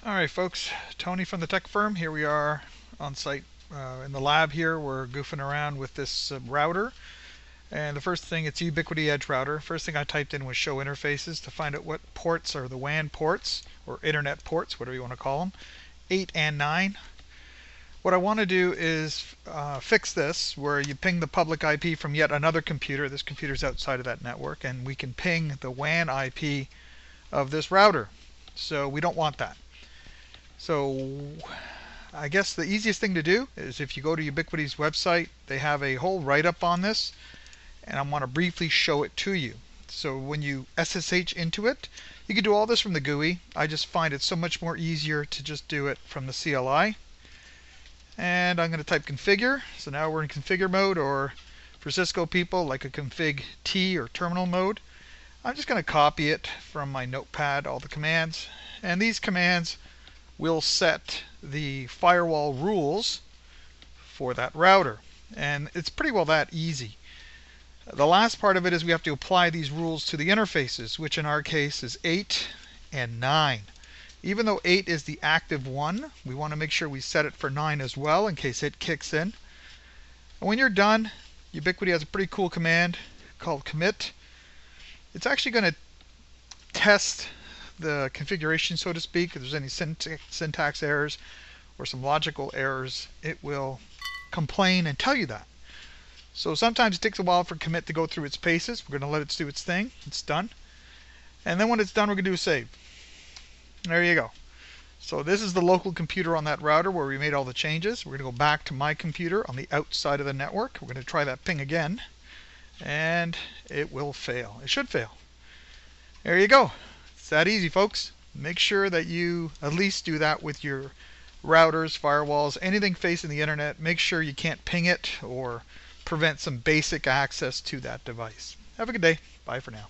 Alright folks, Tony from the tech firm. Here we are on site in the lab here. We're goofing around with this router. And the first thing, it's Ubiquiti EdgeRouter. First thing I typed in was show interfaces to find out what ports are the WAN ports, or internet ports, whatever you want to call them, 8 and 9. What I want to do is fix this, where you ping the public IP from yet another computer. This computer's outside of that network, and we can ping the WAN IP of this router. So we don't want that. So I guess the easiest thing to do is if you go to Ubiquiti's website, they have a whole write-up on this, and I want to briefly show it to you. So when you SSH into it, you can do all this from the GUI. I just find it so much more easier to just do it from the CLI. And I'm going to type configure. So now we're in configure mode, or for Cisco people, like a config T or terminal mode. I'm just going to copy it from my notepad, all the commands. And these commands will set the firewall rules for that router. And it's pretty well that easy. The last part of it is we have to apply these rules to the interfaces, which in our case is 8 and 9. Even though 8 is the active one, we want to make sure we set it for 9 as well in case it kicks in. And when you're done, Ubiquiti has a pretty cool command called commit. It's actually going to test the configuration, so to speak. If there's any syntax errors or some logical errors, it will complain and tell you that. So sometimes it takes a while for commit to go through its paces. We're going to let it do its thing. It's done. And then when it's done, we're going to do a save. There you go. So this is the local computer on that router where we made all the changes. We're going to go back to my computer on the outside of the network. We're going to try that ping again. And it will fail. It should fail. There you go. It's that easy, folks. Make sure that you at least do that with your routers, firewalls, anything facing the internet. Make sure you can't ping it or prevent some basic access to that device. Have a good day. Bye for now.